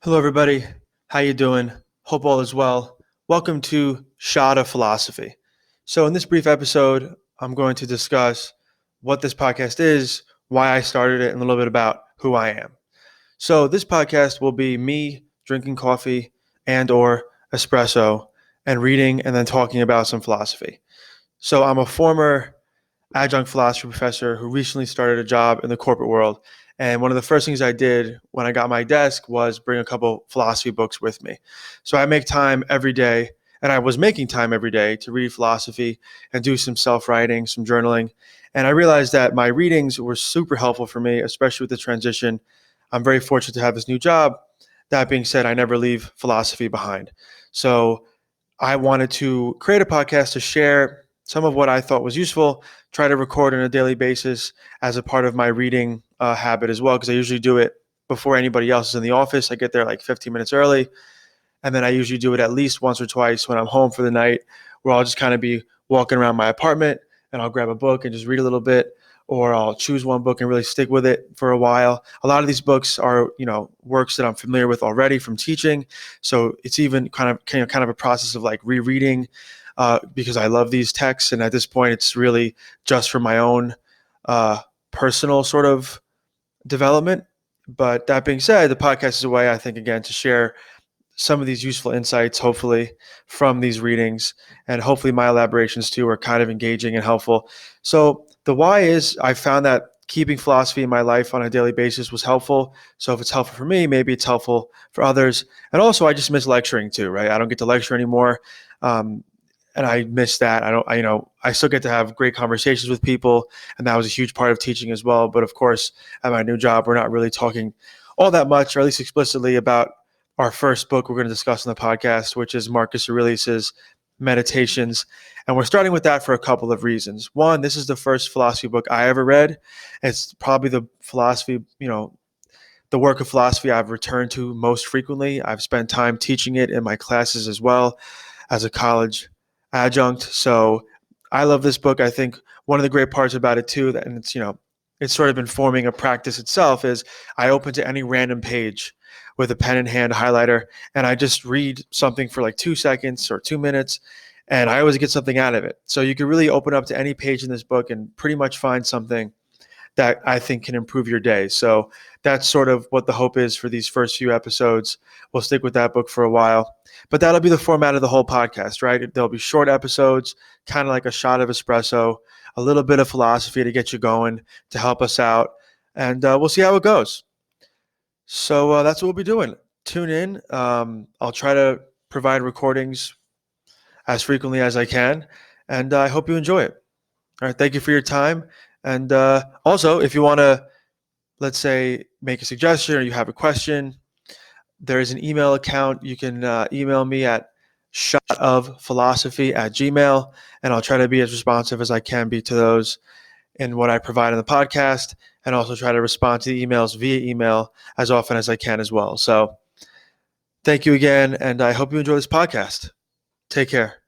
Hello, everybody. How you doing? Hope all is well. Welcome to Shot of Philosophy. So, in this brief episode, I'm going to discuss what this podcast is, why I started it, and a little bit about who I am. So, this podcast will be me drinking coffee and/or espresso and reading and then talking about some philosophy. So, I'm a former adjunct philosophy professor who recently started a job in the corporate world. And one of the first things I did when I got my desk was bring a couple philosophy books with me. So I make time every day, and I was making time every day to read philosophy and do some self-writing, some journaling. And I realized that my readings were super helpful for me, especially with the transition. I'm very fortunate to have this new job. That being said, I never leave philosophy behind. So I wanted to create a podcast to share some of what I thought was useful, try to record on a daily basis as a part of my reading habit as well, because I usually do it before anybody else is in the office. I get there like 15 minutes early, and then I usually do it at least once or twice when I'm home for the night, where I'll just kind of be walking around my apartment and I'll grab a book and just read a little bit, or I'll choose one book and really stick with it for a while. A lot of these books are, works that I'm familiar with already from teaching, so it's even kind of a process of like rereading because I love these texts, and at this point, it's really just for my own personal sort of development. But that being said, the podcast is a way, I think, again, to share some of these useful insights, hopefully, from these readings. And hopefully my elaborations too are kind of engaging and helpful. So the why is I found that keeping philosophy in my life on a daily basis was helpful. So if it's helpful for me, maybe it's helpful for others. And also I just miss lecturing too, right? I don't get to lecture anymore. And I miss that. I still get to have great conversations with people, and that was a huge part of teaching as well. But of course, at my new job, we're not really talking all that much, or at least explicitly, about our first book we're going to discuss on the podcast, which is Marcus Aurelius's Meditations. And we're starting with that for a couple of reasons. One, this is the first philosophy book I ever read. It's probably the the work of philosophy I've returned to most frequently. I've spent time teaching it in my classes as well as a college adjunct. So I love this book. I think one of the great parts about it too, and it's sort of been forming a practice itself, is I open to any random page with a pen in hand highlighter, and I just read something for like 2 seconds or 2 minutes, and I always get something out of it. So you can really open up to any page in this book and pretty much find something that I think can improve your day. So that's sort of what the hope is for these first few episodes. We'll stick with that book for a while, but that'll be the format of the whole podcast, right? There'll be short episodes, kind of like a shot of espresso, a little bit of philosophy to get you going, to help us out, and we'll see how it goes. So that's what we'll be doing. Tune in. I'll try to provide recordings as frequently as I can, and I hope you enjoy it. All right. Thank you for your time. And also, if you want to, let's say, make a suggestion or you have a question, there is an email account. You can email me at shotofphilosophy@gmail.com, and I'll try to be as responsive as I can be to those in what I provide in the podcast, and also try to respond to the emails via email as often as I can as well. So thank you again, and I hope you enjoy this podcast. Take care.